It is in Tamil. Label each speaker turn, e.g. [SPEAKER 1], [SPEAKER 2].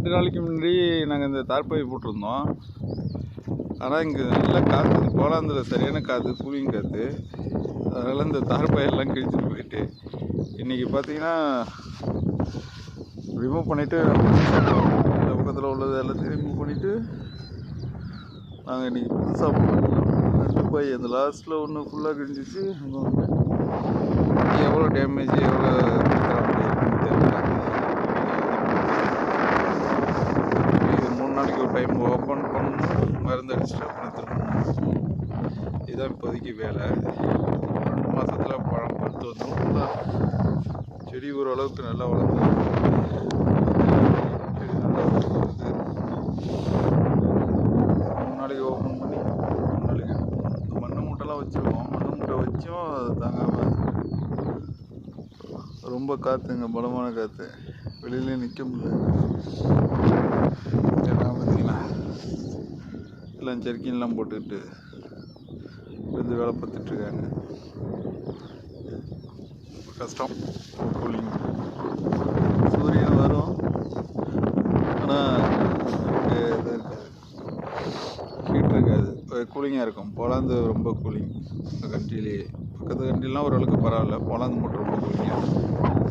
[SPEAKER 1] 2 நாளைக்கு முன்னாடி நாங்கள் இந்த தார்பாய் போட்டிருந்தோம். ஆனால் இங்கே நல்லா காற்று, போலாந்தில் சரியான காற்று, கூலிங் காற்று. அதனால் இந்த தார்பாயெல்லாம் கிழிச்சிட்டு போயிட்டு இன்றைக்கி பார்த்தீங்கன்னா ரிமூவ் பண்ணிவிட்டு இந்த பக்கத்தில் உள்ளது எல்லாத்தையும் ரிமூவ் பண்ணிவிட்டு நாங்கள் இன்றைக்கி புதுசாக போட்டோம். 2 பாய் அந்த லாஸ்ட்டில் ஒன்று ஃபுல்லாக கிழிஞ்சிச்சு. அங்கே ஒன்று எவ்வளோ டேமேஜ், எவ்வளோ தெரியல. இது 3 நாளைக்கு ஒரு டைம் ஓப்பன் பண்ணணும், மருந்து அடிச்சுட்டு அப்புறம் திரும்பணும். இதுதான் இப்போதைக்கு வேலை. 2 மாதத்தில் பழம் பழுத்து வந்துடும். ஃபுல்லாக செடி ஓரளவுக்கு நல்லா வளர்ந்து செடி நல்லா வளர்ந்து 3 நாளைக்கு ஓப்பன் பண்ணி 3 நாளைக்கு இந்த மண்ணை மூட்டைலாம் வச்சுருக்கோம். மண்ணை மூட்டை வச்சும் அது தாங்காமல் ரொம்ப காற்றுங்க, பலமான காற்று, வெளியிலே நிற்க முடியல. எல்லாம் பார்த்தீங்கன்னா எல்லாம் ஜெர்க்கின்லாம் போட்டுக்கிட்டு வந்து வேலை பார்த்துட்ருக்காங்க. கஷ்டம். கூலிங் சூரியன் வரும், ஆனால் இதாக இருக்காது, ஹீட் இருக்காது, கூலிங்காக இருக்கும். போலாந்து ரொம்ப கூலிங் இந்த கண்ட்ரிலேயே. பக்கத்து கண்ட்ரிலாம் ஓரளவுக்கு பரவாயில்ல, போலாந்து மட்டும் ரொம்ப கூலிங்காக இருக்கும்.